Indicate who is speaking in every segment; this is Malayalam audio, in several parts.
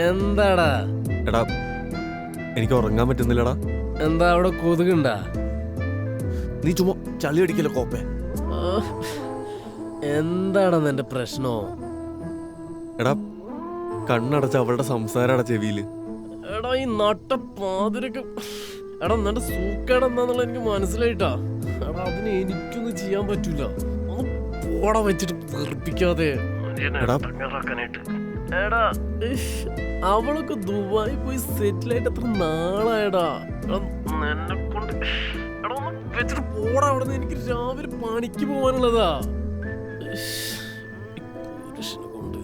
Speaker 1: എന്താടാ?
Speaker 2: എടാ എനിക്ക് ഉറങ്ങാൻ പറ്റുന്നില്ലടാ.
Speaker 1: എന്താ അവിടെ കൊതുകുണ്ടാ?
Speaker 2: നീ ചുമ്മാ ചളി അടിക്കല്ലോ കോപ്പേ.
Speaker 1: എന്താടാ നിന്റെ പ്രശ്നോ?
Speaker 2: എടാ കണ്ണടച്ച അവളുടെ സംസാരടാ ചെവിയില്.
Speaker 1: എടാ ഈ നട്ട പാതിരക്ക് എടാ നിന്റെ സൂക്കേടെന്താന്നുള്ള എനിക്ക് മനസ്സിലായിട്ടാ. എടാ അതിന് എനിക്കൊന്നും ചെയ്യാൻ പറ്റൂല. ഒന്ന് പോടാ വെച്ചിട്ട് തെറിപ്പിക്കാതെ. എടാ അവളൊക്കെ ദുബായി പോയി സെറ്റിലായിട്ട് എത്ര നാളായടാ. എന്നെ കൊണ്ട് എടാ ഒന്ന് വെച്ചിട്ട് പോടാ അവിടെ നിന്ന്. എനിക്ക് രാവിലെ പണിക്ക് പോവാനുള്ളതാ. കൊണ്ട്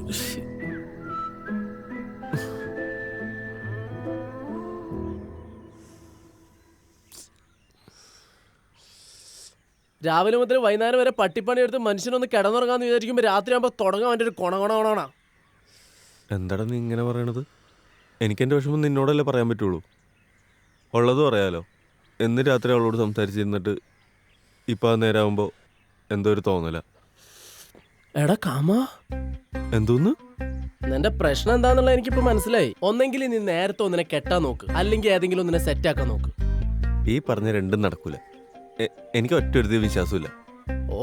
Speaker 1: രാവിലെ മുതൽ വൈകുന്നേരം വരെ പട്ടിപ്പണി എടുത്ത് മനുഷ്യനൊന്ന് കിടന്നുറങ്ങാന്ന് വിചാരിക്കുമ്പോൾ രാത്രിയാകുമ്പോൾ തുടങ്ങാൻ വേണ്ടി ഒരു കൊണ.
Speaker 2: എന്താടാ നീ ഇങ്ങനെ പറയണത്? എനിക്കെൻ്റെ വിഷമം നിന്നോടല്ലേ പറയാൻ പറ്റുള്ളൂ. ഉള്ളത് പറയാലോ. എന്ന് രാത്രി അവളോട് സംസാരിച്ചിരുന്നിട്ട് ഇപ്പം അത് നേരാകുമ്പോൾ എന്തോ ഒരു തോന്നല.
Speaker 1: എടാ കാമാ,
Speaker 2: എന്തോന്ന്?
Speaker 1: നിന്റെ പ്രശ്നം എന്താന്നുള്ളത് എനിക്കിപ്പോ മനസ്സിലായി. ഒന്നെങ്കിൽ നീ നേരത്തെ ഒന്നിനെ കെട്ടാൻ നോക്ക്, അല്ലെങ്കിൽ ഏതെങ്കിലും ഒന്നിനെ സെറ്റാക്കാൻ നോക്ക്.
Speaker 2: ഈ പറഞ്ഞ രണ്ടും നടക്കൂല. എനിക്ക് ഒറ്റ ഒരു വിശ്വാസമില്ല.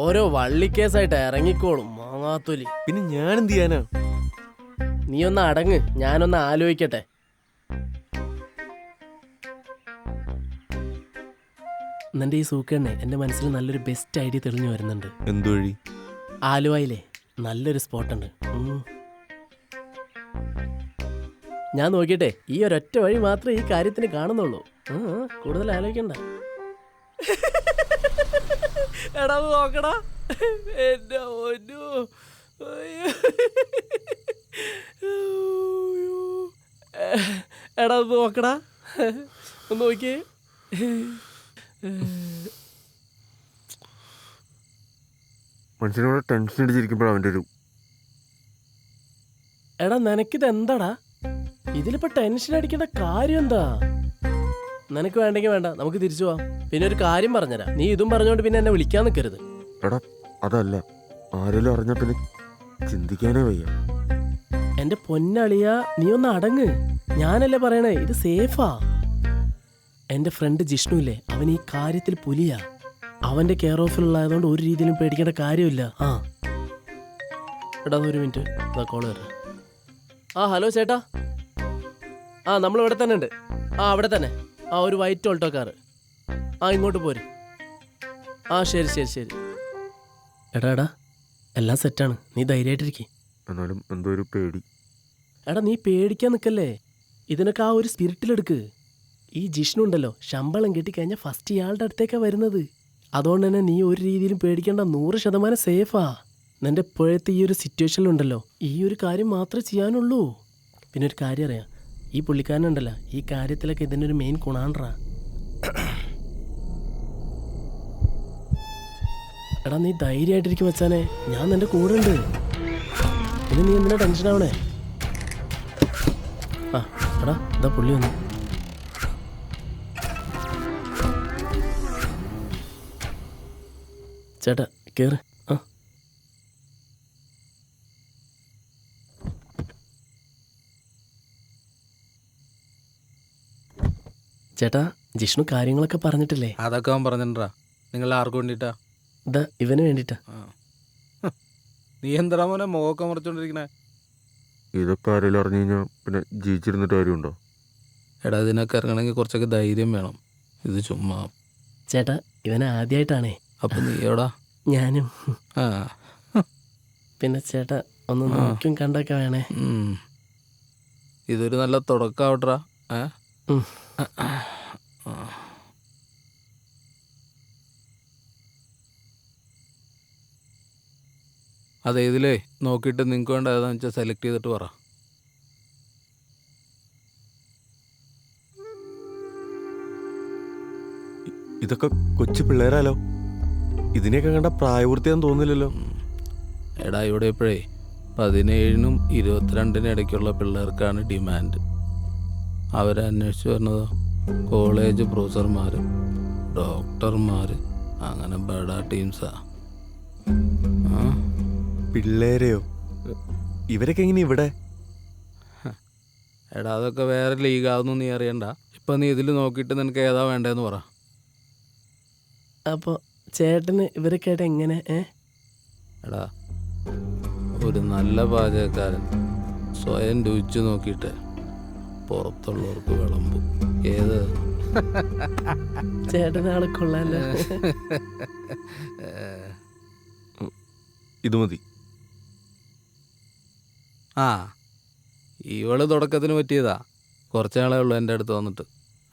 Speaker 1: ഓരോ വള്ളിക്കേസായിട്ട് ഇറങ്ങിക്കോളും മാങ്ങാത്തൊലി.
Speaker 2: പിന്നെ ഞാൻ എന്ത് ചെയ്യാനാ?
Speaker 1: നീ ഒന്ന് അടങ്ങ്, ഞാനൊന്ന് ആലോചിക്കട്ടെ. നിന്റെ ഈ സൂക്കണ്ണെ എന്റെ മനസ്സിൽ നല്ലൊരു ബെസ്റ്റ് ഐഡിയ തെളിഞ്ഞു വരുന്നുണ്ട്.
Speaker 2: എന്തുവഴി?
Speaker 1: ആലുവയിലെ നല്ലൊരു സ്പോട്ടുണ്ട്. ഞാൻ നോക്കിട്ടെ, ഈ ഒരൊറ്റ വഴി മാത്രമേ ഈ കാര്യത്തിന് കാണുന്നുള്ളൂ. കൂടുതൽ ആലോചിക്കണ്ട. എടാ നോക്കടാ, എന്റെ ഒന്നു എടാ നോക്കടാ, ഒന്ന് നോക്കിയേ.
Speaker 2: മനുഷ്യനോട് ടെൻഷൻ അടിച്ചിരിക്കുമ്പോഴാണ് അവൻ്റെ ഒരു
Speaker 1: എടാ നിനക്കിത് എന്താടാ? ഇതിലിപ്പോ ടെൻഷൻ അടിക്കേണ്ട കാര്യം എന്താ? നിനക്ക് വേണ്ടെങ്കിൽ വേണ്ട, നമുക്ക് തിരിച്ചു പോവാം. പിന്നെ ഒരു കാര്യം പറഞ്ഞുതരാം, നീ ഇതും പറഞ്ഞോണ്ട് പിന്നെ എന്നെ വിളിക്കാൻ നിൽക്കരുത്.
Speaker 2: എടാ അതല്ല, ആരെങ്കിലും അറിഞ്ഞ പിന്നെ ചിന്തിക്കാനേ വയ്യ.
Speaker 1: എന്റെ പൊന്നളിയ, നീ ഒന്ന് അടങ്ങ്. ഞാനല്ലേ പറയണേ, ഇത് സേഫാ. എന്റെ ഫ്രണ്ട് ജിഷ്ണു ഇല്ലേ, അവൻ ഈ കാര്യത്തിൽ പുലിയാ. അവന്റെ കെയർ ഓഫിലുള്ളതുകൊണ്ട് ഒരു രീതിയിലും പേടിക്കേണ്ട കാര്യമില്ല. എടാ ഒരു മിനിറ്റ്, ഇതാ കോള് വരാം. ഹലോ ചേട്ടാ. നമ്മൾ ഇവിടെ തന്നെ ഉണ്ട്. അവിടെ തന്നെ. ഒരു വൈറ്റ് ഓൾട്ടോ കാറ്. ഇങ്ങോട്ട് പോര്. ശരി. എടാ എല്ലാം സെറ്റാണ്, നീ ധൈര്യമായിട്ടിരിക്കും.
Speaker 2: എന്നാലും എന്തോ ഒരു പേടി.
Speaker 1: എടാ നീ പേടിക്കാൻ നിൽക്കല്ലേ, ഇതിനൊക്കെ ഒരു സ്പിരിറ്റിലെടുക്ക്. ഈ ജിഷ്ണു ഉണ്ടല്ലോ, ശമ്പളം കിട്ടിക്കഴിഞ്ഞാൽ ഫസ്റ്റ് ഇയാളുടെ അടുത്തേക്കാണ് വരുന്നത്. അതുകൊണ്ട് തന്നെ നീ ഒരു രീതിയിലും പേടിക്കേണ്ട, 100% സേഫാ. നിന്റെ ഇപ്പോഴത്തെ ഈ ഒരു സിറ്റുവേഷനിലുണ്ടല്ലോ, ഈ ഒരു കാര്യം മാത്രമേ ചെയ്യാനുള്ളൂ. പിന്നെ ഒരു കാര്യം അറിയാം, ഈ പുള്ളിക്കാരനുണ്ടല്ലോ, ഈ കാര്യത്തിലൊക്കെ ഇതിൻ്റെ ഒരു മെയിൻ ഗുണാണ്ട്രാ. എടാ നീ ധൈര്യമായിട്ടിരിക്കും വെച്ചാനേ, ഞാൻ നിന്റെ കൂടെ ഉണ്ട്. പിന്നെ നീ എന്തിനാ ടെൻഷനാവണേ? എടാ എന്താ പുള്ളി വന്നു. ചേട്ടാ കേറ്. ചേട്ടാ ജിഷ്ണു കാര്യങ്ങളൊക്കെ പറഞ്ഞിട്ടില്ലേ?
Speaker 3: അതൊക്കെ അവൻ പറഞ്ഞിട്ടാ. നിങ്ങൾ ആർക്ക് വേണ്ടിട്ടാ?
Speaker 1: ഇവന് വേണ്ടിട്ടാ.
Speaker 3: നീ എന്താ മോനെ മുഖമൊക്കെ മുറിച്ചോണ്ടിരിക്കണേ?
Speaker 2: ഇതൊക്കെ ആരെങ്കിലും അറിഞ്ഞു കഴിഞ്ഞാൽ പിന്നെ ജീവിച്ചിരുന്നിട്ട് കാര്യമുണ്ടോ?
Speaker 3: എടാ ഇതിനൊക്കെ ഇറങ്ങണമെങ്കിൽ കുറച്ചൊക്കെ ധൈര്യം വേണം. ഇത് ചുമ്മാ.
Speaker 1: ചേട്ടാ ഇവനെ ആദ്യമായിട്ടാണേ.
Speaker 3: അപ്പൊ നീ എവിടാ?
Speaker 1: ഞാനും. പിന്നെ ചേട്ടാ ഒന്ന് നോക്കും കണ്ടൊക്കെ വേണേ.
Speaker 3: ഇതൊരു നല്ല തുടക്കാവട്ടാ. അതെ, ഇതിലേ നോക്കിയിട്ട് നിങ്ങൾക്ക് വേണ്ട ഏതാണെന്ന് വെച്ചാൽ സെലക്ട് ചെയ്തിട്ട് പറ.
Speaker 2: ഇതൊക്കെ കൊച്ചു പിള്ളേരാലോ, ഇതിനെയൊക്കെ കണ്ട പ്രായപൂർത്തിയാന്ന് തോന്നില്ലല്ലോ.
Speaker 3: എടാ ഇവിടെ ഇപ്പോഴേ 17-നും 22-നും ഇടയ്ക്കുള്ള പിള്ളേർക്കാണ് ഡിമാൻഡ്. അവരെ അന്വേഷിച്ച് വരുന്നതോ കോളേജ് പ്രൊഫസർമാർ, ഡോക്ടർമാർ, അങ്ങനെ ബഡാ ടീംസാ.
Speaker 2: പിള്ളേരെയോ? ഇവരൊക്കെ എങ്ങനെ ഇവിടെ?
Speaker 3: എടാ അതൊക്കെ വേറെ ലീഗാതൊന്നും നീ അറിയണ്ട. ഇപ്പം നീ ഇതിൽ നോക്കിയിട്ട് നിനക്ക് ഏതാ വേണ്ടതെന്ന് പറ.
Speaker 1: അപ്പോൾ ചേട്ടന് ഇവരൊക്കെ ആയിട്ട് എങ്ങനെ
Speaker 3: എടാ ഒരു നല്ല പാചകക്കാരൻ സ്വയം രുചിച്ച് നോക്കിയിട്ട് പുറത്തുള്ളവർക്ക് വിളമ്പും. ഏത്
Speaker 1: ചേട്ടനാളെ കൊള്ളാലോ.
Speaker 2: ഇത് മതി.
Speaker 3: ആ ഇവള് തുടക്കത്തിന് പറ്റിയതാ. കുറച്ച് നാളേ ഉള്ളൂ എൻ്റെ അടുത്ത് വന്നിട്ട്.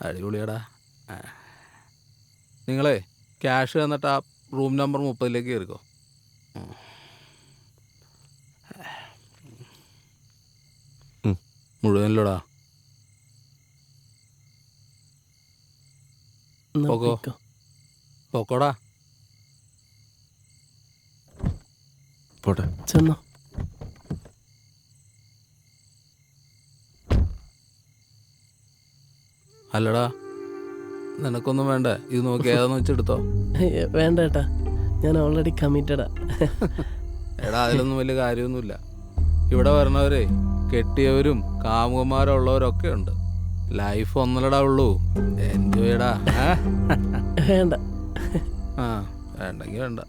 Speaker 3: അടിപൊളിയാടാ. നിങ്ങളെ ക്യാഷ് തന്നിട്ട് ആ റൂം നമ്പർ 30 കയറിക്കോ. മുഴുവനിലോടാ. പോക്കോ പോക്കോടാ.
Speaker 2: പോട്ടെ.
Speaker 1: ചെന്നോ.
Speaker 3: അല്ലടാ നിനക്കൊന്നും വേണ്ട. ഇത് നോക്കി ഏതാന്ന് വെച്ചെടുത്തോ.
Speaker 1: വേണ്ട ഏട്ടാ, ഞാൻ ഓൾറെഡി കമ്മിറ്റഡാ.
Speaker 3: എടാ അതിലൊന്നും വലിയ കാര്യമൊന്നുമില്ല. ഇവിടെ വരണവരെ കെട്ടിയവരും കാമുകന്മാരുള്ളവരൊക്കെ ഉണ്ട്. ലൈഫ് ഒന്നല്ലടാ ഉള്ളൂ. എൻജോയ്ടാ.
Speaker 1: വേണ്ട.
Speaker 3: ആ വേണ്ടെങ്കിൽ വേണ്ട.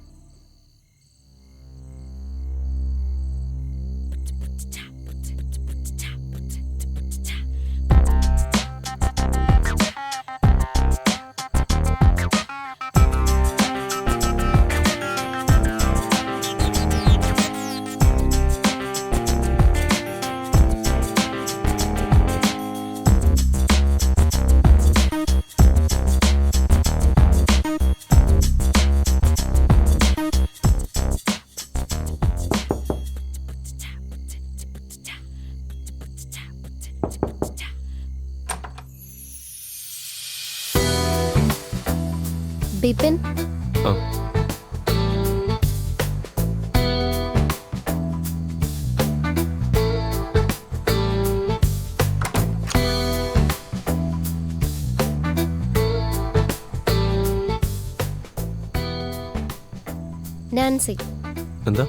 Speaker 4: ബിപിൻ,
Speaker 2: ആ
Speaker 4: നാൻസി.
Speaker 2: എന്താ?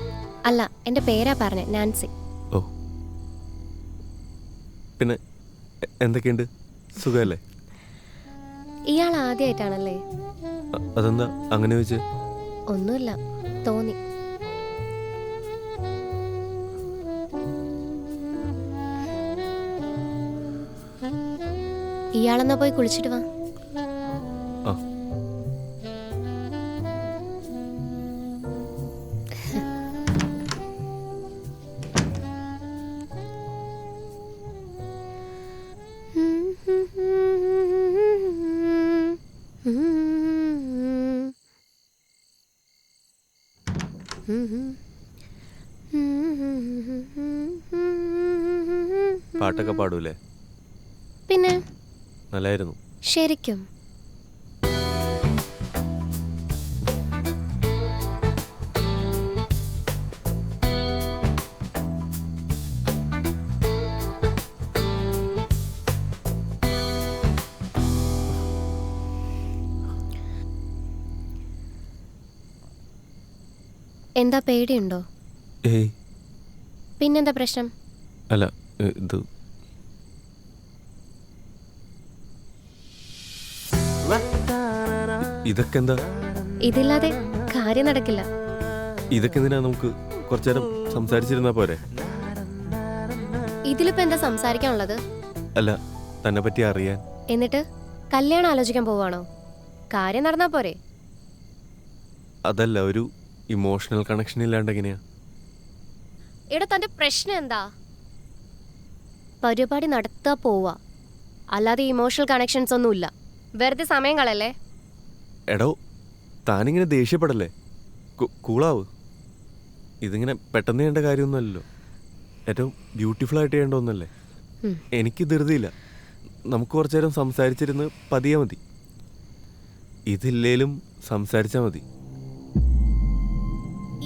Speaker 4: അല്ല, എന്റെ പേരാ പറഞ്ഞേ, നാൻസി.
Speaker 2: ഓ പിന്നെ എന്തൊക്കെയുണ്ട്? സുഖമല്ലേ?
Speaker 4: ഇയാൾ ആദ്യമായിട്ടാണല്ലേ?
Speaker 2: അതെന്താ അങ്ങനെ ചോദിച്ചേ?
Speaker 4: ഒന്നുമില്ല, തോന്നി. ഇയാളെന്നാ പോയി കുളിച്ചിട്ട് വാ.
Speaker 2: ആ പാട്ടൊക്കെ പാടൂലേ?
Speaker 4: പിന്നെ
Speaker 2: നല്ലായിരുന്നു.
Speaker 4: ശരിക്കും എന്താ പേടിയുണ്ടോ?
Speaker 2: ഏയ്
Speaker 4: പിന്നെന്താ പ്രശ്നം?
Speaker 2: അല്ല ഇത് ഇതൊക്കെ എന്താ?
Speaker 4: ഇതില്ലാതെ കാര്യം നടക്കില്ല.
Speaker 2: ഇതൊക്കെ എന്തിനാ? നമുക്ക് കുറച്ചു നേരം സംസാരിച്ചിരുന്നാ പോരെ?
Speaker 4: ഇതിലിപ്പോ എന്താ സംസാരിക്കാനുള്ളത്?
Speaker 2: അല്ല, തന്നെ പറ്റി അറിയാൻ.
Speaker 4: എന്നിട്ട് കല്യാണം ആലോചിക്കാൻ പോവാണോ? കാര്യം നടന്നാ പോരെ?
Speaker 2: അതല്ല, ഒരു ഇമോഷണൽ കണക്ഷൻ ഇല്ലാണ്ട് എങ്ങനെയാ?
Speaker 4: ഇവിടെ തന്റെ പ്രശ്നം എന്താ? പരിപാടി നടത്താ പോവാ, അല്ലാതെ ഇമോഷണൽ കണക്ഷൻസ് ഒന്നുമില്ല. വെറുതെ സമയം കളല്ലേ.
Speaker 2: എടോ, താനിങ്ങനെ ദേഷ്യപ്പെടല്ലേ. കൂളാവ്. ഇതിങ്ങനെ പെട്ടെന്ന് ചെയ്യേണ്ട കാര്യമൊന്നുമല്ലല്ലോ. ഏറ്റവും ബ്യൂട്ടിഫുൾ ആയിട്ട് ചെയ്യേണ്ട ഒന്നല്ലേ. എനിക്ക് ധൃതിയില്ല. നമുക്ക് കുറച്ചു നേരം സംസാരിച്ചിരുന്ന് പതിയെ മതി. ഇതില്ലേലും സംസാരിച്ചാൽ മതി.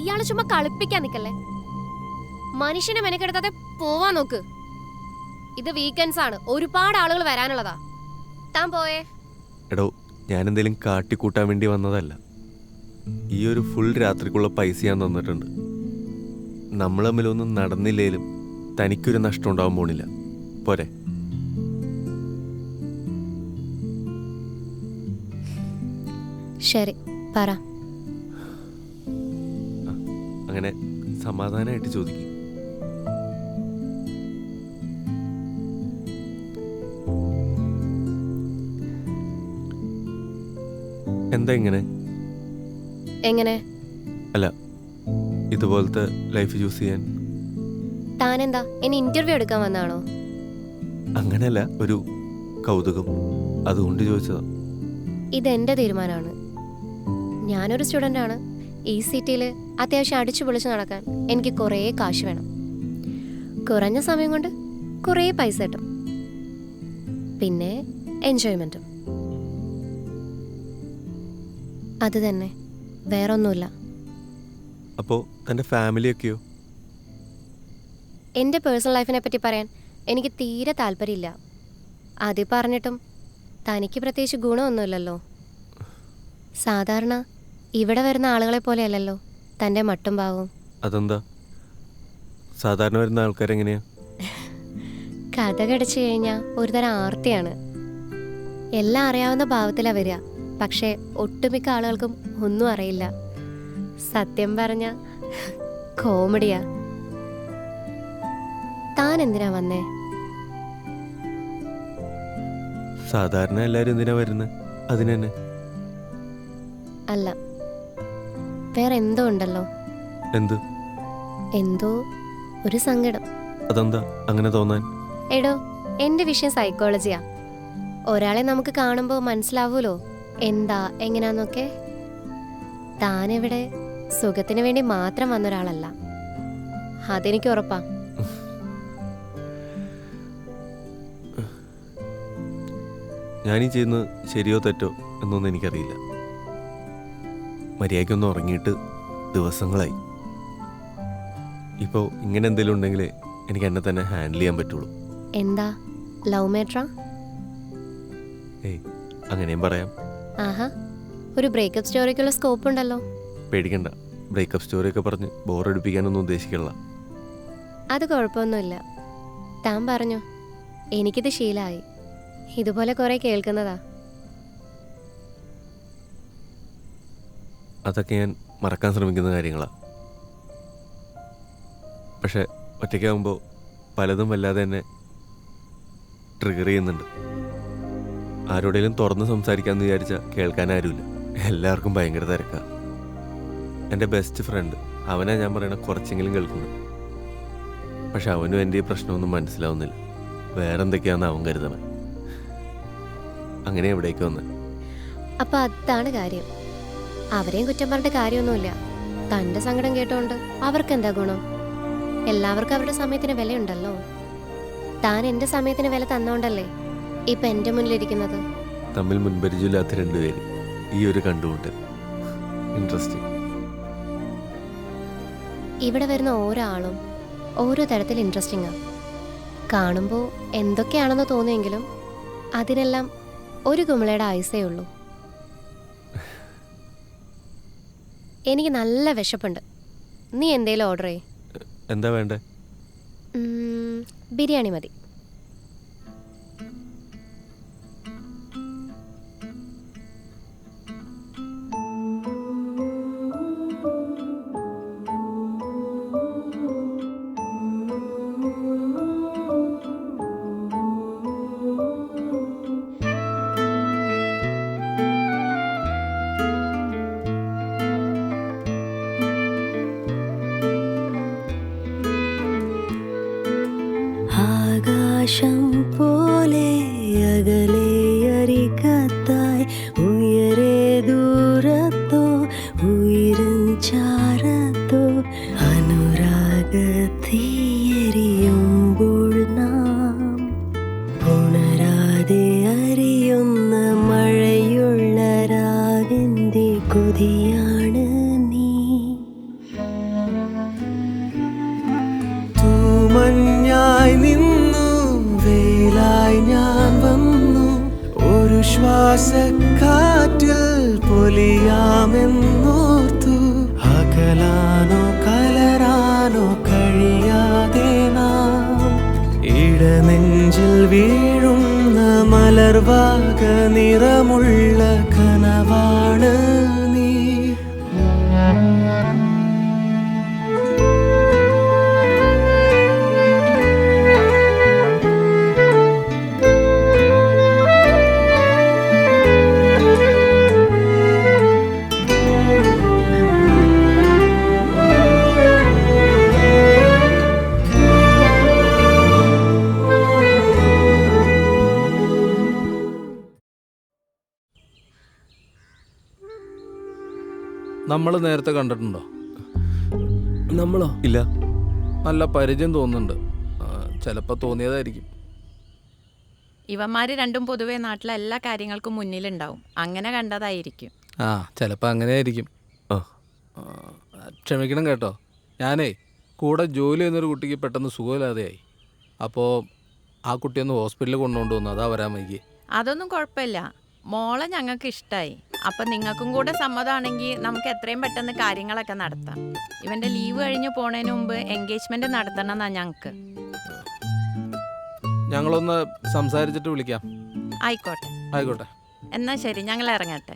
Speaker 4: ഇയാള് ചുമ്മാ കളിപ്പിക്കാൻ നിക്കല്ലേ. മനുഷ്യനെ മെനക്കെടുത്താതെ പോവാൻ നോക്ക്. ഇത് വീക്കെൻഡ്സ് ആണ്, ഒരുപാട് ആളുകൾ വരാനുള്ളതാ. താൻ പോയേ.
Speaker 2: എടോ, ഞാനെന്തേലും കാട്ടിക്കൂട്ടാൻ വേണ്ടി വന്നതല്ല. ഈ ഒരു ഫുൾ രാത്രിക്കുള്ള പൈസ ഞാൻ തന്നിട്ടുണ്ട്. നമ്മൾ തമ്മിലൊന്നും നടന്നില്ലേലും തനിക്കൊരു നഷ്ടം ഉണ്ടാവാൻ പോണില്ല. പോരെ?
Speaker 4: ശരി പറ.
Speaker 2: അങ്ങനെ സമാധാനമായിട്ട് ചോദിക്കും. എന്താ ഇങ്ങനെ?
Speaker 4: എങ്ങനെ?
Speaker 2: അല്ല, ഇതുപോലത്തെ ലൈഫ് ചൂസ് ചെയ്യാൻ.
Speaker 4: താനെന്താ എന്നെ ഇന്റർവ്യൂ എടുക്കാൻ വന്നാണോ?
Speaker 2: അങ്ങനെയല്ല, ഒരു കൗതുകം, അതുകൊണ്ട് ചോദിച്ചതാ.
Speaker 4: ഇതെന്റെ തീരുമാനമാണ്. ഞാനൊരു സ്റ്റുഡൻ്റ് ആണ്. ഈ സിറ്റിയിൽ അത്യാവശ്യം അടിച്ചു പൊളിച്ച് നടക്കാൻ എനിക്ക് കുറേ കാശ് വേണം. കുറഞ്ഞ സമയം കൊണ്ട് കുറേ പൈസ കിട്ടും, പിന്നെ എൻജോയ്മെൻറ്റും. അത് തന്നെ, വേറൊന്നുമില്ല.
Speaker 2: അപ്പോൾ തൻ്റെ ഫാമിലിയൊക്കെയോ?
Speaker 4: എൻ്റെ പേഴ്സണൽ ലൈഫിനെ പറ്റി പറയാൻ എനിക്ക് തീരെ താല്പര്യമില്ല. ആദ്യം പറഞ്ഞിട്ടും തനിക്ക് പ്രത്യേകിച്ച് ഗുണമൊന്നുമില്ലല്ലോ. സാധാരണ ഇവിടെ വരുന്ന ആളുകളെ പോലെയല്ലല്ലോ തൻ്റെ മട്ടും ഭാവവും.
Speaker 2: അതെന്താ? സാധാരണ വരുന്ന ആൾക്കാരെങ്ങനെയാ?
Speaker 4: കഥ കടിച്ചു കഴിഞ്ഞാൽ ഒരുതരം ആർത്തിയാണ്. എല്ലാം അറിയാവുന്ന ഭാവത്തിലാണ് വരിക, പക്ഷേ ഒട്ടുമിക്ക ആളുകൾക്കും ഒന്നും അറിയില്ല. സത്യം പറഞ്ഞ കോമഡിയാ. താൻ എന്തിനാ വന്നേ?
Speaker 2: സാധാരണ എല്ലാവരും എന്തിനാ വരുന്നത്? അതിന് തന്നെ.
Speaker 4: അല്ല, വേറെ എന്തോ ഉണ്ടല്ലോ.
Speaker 2: എന്ത്?
Speaker 4: എന്തോ ഒരു സങ്കടം.
Speaker 2: അതെന്താ അങ്ങനെ തോന്നാൻ?
Speaker 4: എടോ, എൻ്റെ വിഷയം സൈക്കോളജിയാ. ഒരാളെ നമുക്ക് കാണുമ്പോൾ മനസ്സിലാവൂലോ എന്താ എങ്ങനെയാന്നൊക്കെ. താനിവിടെ സുഖത്തിന് വേണ്ടി മാത്രം വന്നൊരാളല്ല, അതെനിക്ക് ഉറപ്പാ.
Speaker 2: ഞാനീ ചെയ്യുന്നത് ശരിയോ തെറ്റോ എന്നൊന്നും എനിക്കറിയില്ല. മര്യാദയ്ക്കൊന്നും ഉറങ്ങിയിട്ട് ദിവസങ്ങളായി. ഇപ്പോൾ ഇങ്ങനെ എന്തെങ്കിലും ഉണ്ടെങ്കിൽ എനിക്ക് എന്നെ തന്നെ ഹാൻഡിൽ ചെയ്യാൻ പറ്റുള്ളൂ.
Speaker 4: എന്താ, ലവ് മാറ്ററാ?
Speaker 2: ഏയ്, അങ്ങനെയും പറയാം.
Speaker 4: ആഹാ, ഒരു ബ്രേക്കപ്പ് സ്റ്റോറിക്കുള്ള സ്കോപ്പ് ഉണ്ടല്ലോ.
Speaker 2: പേടിക്കണ്ട, ബ്രേക്കപ്പ് സ്റ്റോറിയൊക്കെ പറഞ്ഞ് ബോറടിപ്പിക്കാനൊന്നും ഉദ്ദേശിക്കില്ല.
Speaker 4: അത് കുഴപ്പമൊന്നുമില്ല. താൻ പറഞ്ഞു, എനിക്കിത് ശീലമായി. ഇതുപോലെ കുറേ കേൾക്കുന്നതാ.
Speaker 2: അതൊക്കെ ഞാൻ മറക്കാൻ ശ്രമിക്കുന്ന കാര്യങ്ങളാണ്. പക്ഷെ ഒറ്റയ്ക്കാകുമ്പോൾ പലതും വല്ലാതെ തന്നെ ട്രിഗർ ചെയ്യുന്നുണ്ട്. ആരോടെങ്കിലും തുറന്ന് സംസാരിക്കാമെന്ന് വിചാരിച്ചാൽ കേൾക്കാൻ ആരുമില്ല. എല്ലാവർക്കും ഭയങ്കര തിരക്കാണ്. എൻ്റെ ബെസ്റ്റ് ഫ്രണ്ട്, അവനാ ഞാൻ പറയണ കുറച്ചെങ്കിലും കേൾക്കുന്നത്. പക്ഷെ അവനും എൻ്റെ ഈ പ്രശ്നമൊന്നും മനസ്സിലാവുന്നില്ല. വേറെന്തൊക്കെയാണെന്ന് അവൻ കരുതണം. അങ്ങനെ എവിടേക്ക് വന്ന്.
Speaker 4: അപ്പൊ അതാണ് കാര്യം. അവരെയും കുറ്റം പറഞ്ഞിട്ട് കാര്യമൊന്നുമില്ല. തൻ്റെ സങ്കടം കേട്ടോണ്ട് അവർക്ക് എന്താ ഗുണം? എല്ലാവർക്കും അവരുടെ സമയത്തിന് വിലയുണ്ടല്ലോ. താൻ എൻ്റെ സമയത്തിന് വില തന്നോണ്ടല്ലേ ഇപ്പൊ എൻ്റെ മുന്നിലിരിക്കുന്നത്.
Speaker 2: തമ്മിൽ മുൻപരിചയമില്ലാത്ത രണ്ടുപേര്, ഈ ഒരു കണ്ടുമുട്ടൽ ഇൻട്രസ്റ്റിംഗ്.
Speaker 4: ഇവിടെ വരുന്ന ഓരോ ആളും ഓരോ തരത്തിൽ ഇൻട്രസ്റ്റിംഗ് ആണ്. കാണുമ്പോൾ എന്തൊക്കെയാണെന്ന് തോന്നിയെങ്കിലും അതിനെല്ലാം ഒരു കുമിളയുടെ ആയുസേ ഉള്ളൂ. എനിക്ക് നല്ല വിശപ്പുണ്ട്. നീ എന്തേലും ഓർഡർ ചെയ്യ്.
Speaker 2: എന്താ വേണ്ടേ?
Speaker 4: ബിരിയാണി മതി.
Speaker 5: ആകാശം പോലെ അകലെ അരികത്തായി ഉയരെ ദൂരത്തോ ഉയരും ചാരത്തോ അനുരാഗത്തിയെരിയുമ്പോൾ നാം ഉണരാതെ അറിയുന്ന മഴയുള്ള രാവിന്റെ കൊതിയാണ് നീ.
Speaker 6: മഞ്ഞായി നിന്നു വേലായി ഞാൻ വന്നു, ഒരു ശ്വാസക്കാറ്റിൽ പൊലിയാമെന്നോർത്തു. അകലാനോ കലരാനോ കഴിയാതെ നാം ഇടനെഞ്ചിൽ വീഴുന്ന മല മലർവാക നിറമുള്ള കനവാണ് നീ.
Speaker 3: നമ്മൾ നേരത്തെ കണ്ടിട്ടുണ്ടോ?
Speaker 1: നമ്മളോ?
Speaker 2: ഇല്ല.
Speaker 3: നല്ല പരിചയം തോന്നുന്നുണ്ട്. ചിലപ്പോൾ തോന്നിയതായിരിക്കും.
Speaker 7: ഇവന്മാര് രണ്ടും പൊതുവെ നാട്ടിലെ എല്ലാ കാര്യങ്ങൾക്കും മുന്നിലുണ്ടാവും. അങ്ങനെ കണ്ടതായിരിക്കും.
Speaker 3: ആ, ചിലപ്പോൾ അങ്ങനെ ആയിരിക്കും.
Speaker 2: ആ.
Speaker 3: ക്ഷമിക്കണം കേട്ടോ. ഞാനേ കൂടെ ജോലി ചെയ്യുന്നൊരു കുട്ടിക്ക് പെട്ടെന്ന് സുഖമില്ലാതെയായി. അപ്പോൾ ആ കുട്ടിയൊന്ന് ഹോസ്പിറ്റലിൽ കൊണ്ടുകൊണ്ട് വന്നു. അതാ വരാൻ വൈകി.
Speaker 7: അതൊന്നും കുഴപ്പമില്ല. മോളെ ഞങ്ങൾക്ക് ഇഷ്ടമായി. അപ്പം നിങ്ങൾക്കും കൂടെ സമ്മതമാണെങ്കിൽ നമുക്ക് എത്രയും പെട്ടെന്ന് കാര്യങ്ങളൊക്കെ നടത്താം. ഇവൻ്റെ ലീവ് കഴിഞ്ഞ് പോണതിന് മുമ്പ് എൻഗേജ്മെൻറ്റ് നടത്തണം എന്നാണ് ഞങ്ങൾക്ക്.
Speaker 3: ഞങ്ങളൊന്ന് സംസാരിച്ചിട്ട് വിളിക്കാം.
Speaker 7: ആയിക്കോട്ടെ.
Speaker 3: ആയിക്കോട്ടെ.
Speaker 7: എന്നാൽ ശരി, ഞങ്ങൾ ഇറങ്ങട്ടെ.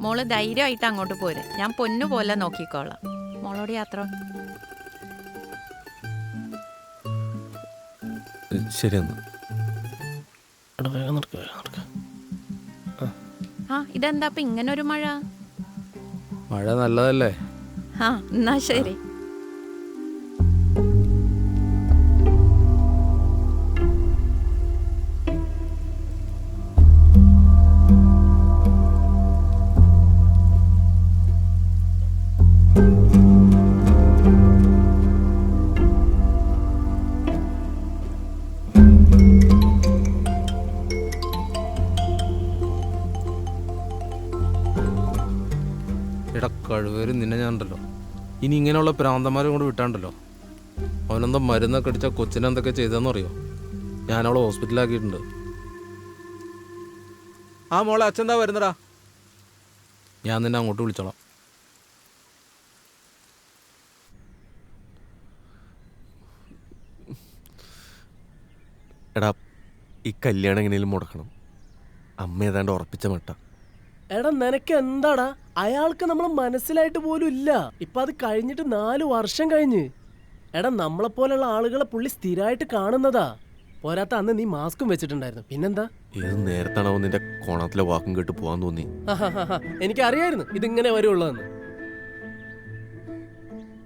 Speaker 7: മോള് ധൈര്യമായിട്ട് അങ്ങോട്ട് പോര്. ഞാൻ പൊന്നു പോലെ നോക്കിക്കോളാം. മോളോട് യാത്ര.
Speaker 2: ശരിയെന്നാ.
Speaker 1: എടാ വേഗം നടക്കുക, വേഗം നടക്കുക.
Speaker 7: ആ, ഇതെന്താ ഇപ്പം ഇങ്ങനൊരു മഴ?
Speaker 3: മഴ നല്ലതല്ലേ?
Speaker 7: ആ, എന്നാ ശരി.
Speaker 3: കഴിവരും നിന്നെ ഞാനുണ്ടല്ലോ. ഇനി ഇങ്ങനെയുള്ള പ്രാന്തന്മാരെ കൊണ്ട് വിട്ടാണ്ടല്ലോ. അവനെന്താ മരുന്നൊക്കെ അടിച്ചാൽ കൊച്ചിനെന്തൊക്കെ ചെയ്തതെന്ന് അറിയോ? ഞാനവളെ ഹോസ്പിറ്റലാക്കിയിട്ടുണ്ട്. ആ മോളെ, അച്ഛൻ വരുന്നടാ. ഞാൻ നിന്നെ അങ്ങോട്ട് വിളിച്ചോളാം.
Speaker 2: എടാ, ഈ കല്യാണം എങ്ങനെയും മുടക്കണം. അമ്മ ഏതാണ്ട് ഉറപ്പിച്ച മട്ട.
Speaker 1: എടാ നിനക്ക് എന്താടാ? അയാൾക്ക് നമ്മളെ മനസ്സിലായിട്ട് പോലും ഇല്ല. ഇപ്പൊ അത് കഴിഞ്ഞിട്ട് 4 വർഷം കഴിഞ്ഞ്. എടാ നമ്മളെപ്പോലുള്ള ആളുകളെ പുള്ളി സ്ഥിരമായിട്ട് കാണുന്നതാ. പോരാത്ത അന്ന് നീ മാസ്കും വെച്ചിട്ടുണ്ടായിരുന്നു. പിന്നെന്താ?
Speaker 2: ഏത് നേരത്താണാവോ നിന്റെ കോണത്തിലെ വാക്കും കേട്ട് പോവാൻ തോന്നി?
Speaker 1: എനിക്കറിയായിരുന്നു ഇതിങ്ങനെ വരുള്ളതെന്ന്.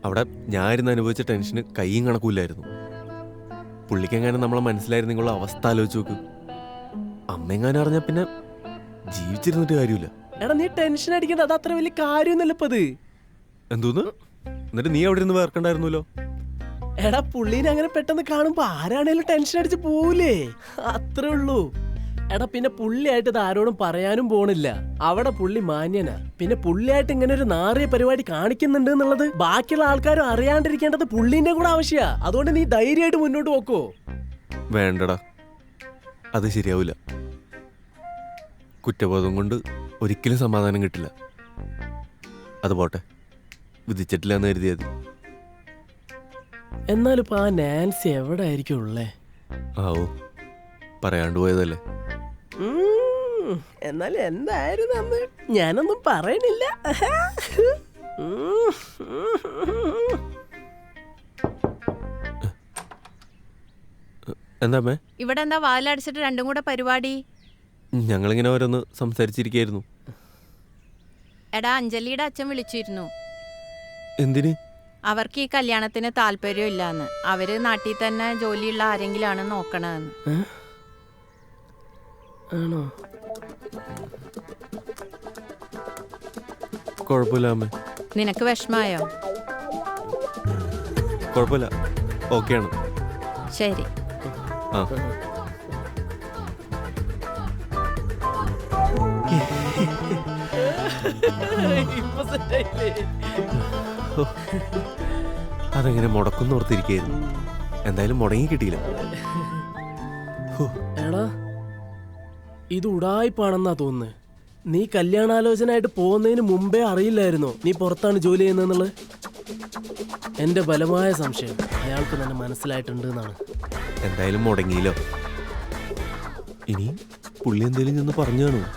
Speaker 2: അവിടെ ഞാനിരുന്ന് അനുഭവിച്ച ടെൻഷന് കൈയും കണക്കൂല്ലായിരുന്നു. പുള്ളിക്കെങ്ങാനും നമ്മളെ മനസ്സിലായിരുന്നെങ്കിലുള്ള അവസ്ഥ ആലോചിച്ച് നോക്ക്. അമ്മയെങ്ങാനും അറിഞ്ഞാൽ പിന്നെ ജീവിച്ചിരുന്നിട്ട് കാര്യമില്ല.
Speaker 1: എടാ നീ ടെൻഷൻ അടിക്കണ്ട. അത് അത്ര വലിയ കാര്യമൊന്നുമല്ല ഇപ്പത്.
Speaker 2: എന്തോന്ന്? എന്നിട്ട് നീ അവിടെ ഇരുന്ന് വേർക്കണ്ടായിരുന്നല്ലോ.
Speaker 1: എടാ പുള്ളീനെ അങ്ങനെ പെട്ടെന്ന് കാണുമ്പോ ആരാണേലും ടെൻഷൻ അടിച്ച് പോവില്ലേ? അത്രേ ഉള്ളൂ. എടാ പിന്നെ പുള്ളിയായിട്ട് ഇത് ആരോടും പറയാനും പോണില്ല. അവിടെ പുള്ളി മാന്യനാ. പിന്നെ പുള്ളിയായിട്ട് ഇങ്ങനെ ഒരു നാറിയ പരിപാടി കാണിക്കുന്നുണ്ട് എന്നുള്ളത് ബാക്കിയുള്ള ആൾക്കാരും അറിയാണ്ടിരിക്കേണ്ടത് പുള്ളീന്റെ കൂടെ ആവശ്യമാ. അതുകൊണ്ട് നീ ധൈര്യമായിട്ട് മുന്നോട്ട് പോക്കോ.
Speaker 2: വേണ്ടടാ, അത് ശരിയാവില്ല. കുറ്റബോധം കൊണ്ട് ഒരിക്കലും സമാധാനം കിട്ടില്ല. അത് പോട്ടെ, വിധിച്ചിട്ടില്ല എന്ന് കരുതിയത്.
Speaker 1: എന്നാലും ഇപ്പൊ ആ നാൻസി എവിടെ ആയിരിക്കും ഉള്ളേ?
Speaker 2: ആവോ, പറയാണ്ട് പോയതല്ലേ.
Speaker 1: എന്നാലും എന്തായിരുന്നു അന്ന്? ഞാനൊന്നും പറയണില്ല.
Speaker 2: എന്താ അമ്മേ?
Speaker 7: ഇവിടെ എന്താ വാലടിച്ചിട്ട് രണ്ടും കൂടെ പരിപാടി?
Speaker 2: ഞങ്ങളിങ്ങനെ ഓരോന്ന് സംസാരിച്ചിരിക്കായിരുന്നു.
Speaker 7: എടാ, അഞ്ജലിയുടെ അച്ഛൻ വിളിച്ചിരുന്നു.
Speaker 2: എന്തിന്?
Speaker 7: അവർക്ക് ഈ കല്യാണത്തിന് താല്പര്യമില്ലാന്ന്. അവര് നാട്ടിൽ തന്നെ ജോലിയുള്ള ആരെങ്കിലാണ് നോക്കണെന്ന്.
Speaker 1: ആണോ?
Speaker 2: കുഴപ്പമില്ല അമ്മേ.
Speaker 7: നിനക്ക് വിഷമായോ?
Speaker 2: കുഴപ്പമില്ല, ഓക്കെയാണ്.
Speaker 7: ശരി.
Speaker 2: ആ, അതെങ്ങനെ മുടക്കുന്ന ഓർത്തിരിക്കായിരുന്നു. എന്തായാലും മുടങ്ങി കിട്ടിയില്ല.
Speaker 1: എടാ ഇത് ഉടായിപ്പാണെന്നാ തോന്നുന്നത്. നീ കല്യാണാലോചനയായിട്ട് പോകുന്നതിന് മുമ്പേ അറിയില്ലായിരുന്നോ നീ പുറത്താണ് ജോലി ചെയ്യുന്നതെന്നുള്ളത്? എൻ്റെ ബലമായ സംശയം അയാൾക്ക് തന്നെ മനസ്സിലായിട്ടുണ്ട് എന്നാണ്.
Speaker 2: എന്തായാലും മുടങ്ങിയില്ലോ. ഇനി പുള്ളി എന്തെങ്കിലും ചെന്ന് പറഞ്ഞു കാണുമോ?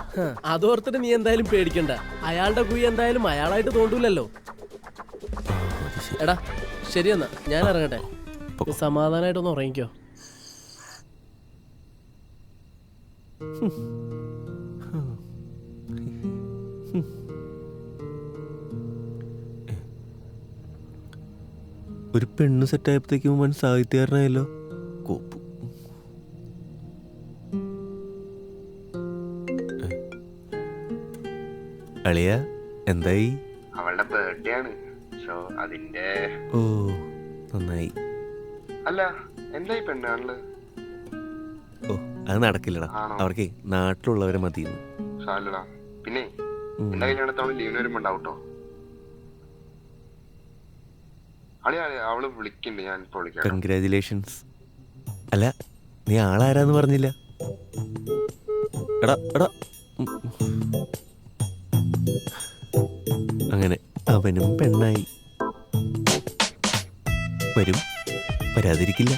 Speaker 1: അതോർത്തിട്ട് നീ എന്തായാലും പേടിക്കണ്ട. അയാളുടെ കുഴി എന്തായാലും അയാളായിട്ട് തോണ്ടൂലല്ലോ. എടാ ശരിയെന്നാ ഞാൻ ഇറങ്ങട്ടെ. നീ സമാധാനമായിട്ടൊന്ന് ഉറങ്ങിക്കോ.
Speaker 2: ഒരു പെണ്ണ് സെറ്റായപ്പോഴത്തേക്കും വൻ സാഹിത്യകാരനായല്ലോ. കോപ്പ്. അളിയ എന്തായി?
Speaker 8: അവളുടെ ബർത്ത്ഡേ ആണ്. സോ അതിന്റെ
Speaker 2: ഓ നന്നായി.
Speaker 8: അല്ല എന്തായി പെണ്ണാണല്ലോ.
Speaker 2: ഓ അത് നടക്കില്ലടാ.
Speaker 8: ആണോ?
Speaker 2: അവർക്ക് നാട്ടിലുള്ളവരെ മതിയെന്ന്.
Speaker 8: സാലടാ. പിന്നെ എന്റെ കല്യാണത്തോളം ലീവിന് വരുമ്പോ ഉണ്ടാവട്ടോ. അളിയാ അവള് വിളിക്കണ്ട്, ഞാൻ ഇപ്പൊ വിളിക്കാം.
Speaker 2: കൺഗ്രാജുലേഷൻസ്. അല്ല നീ ആളാരാന്ന് പറഞ്ഞില്ല. എടാ എടാ അങ്ങനെ അവനും പെണ്ണായി. വരും, വരാതിരിക്കില്ല.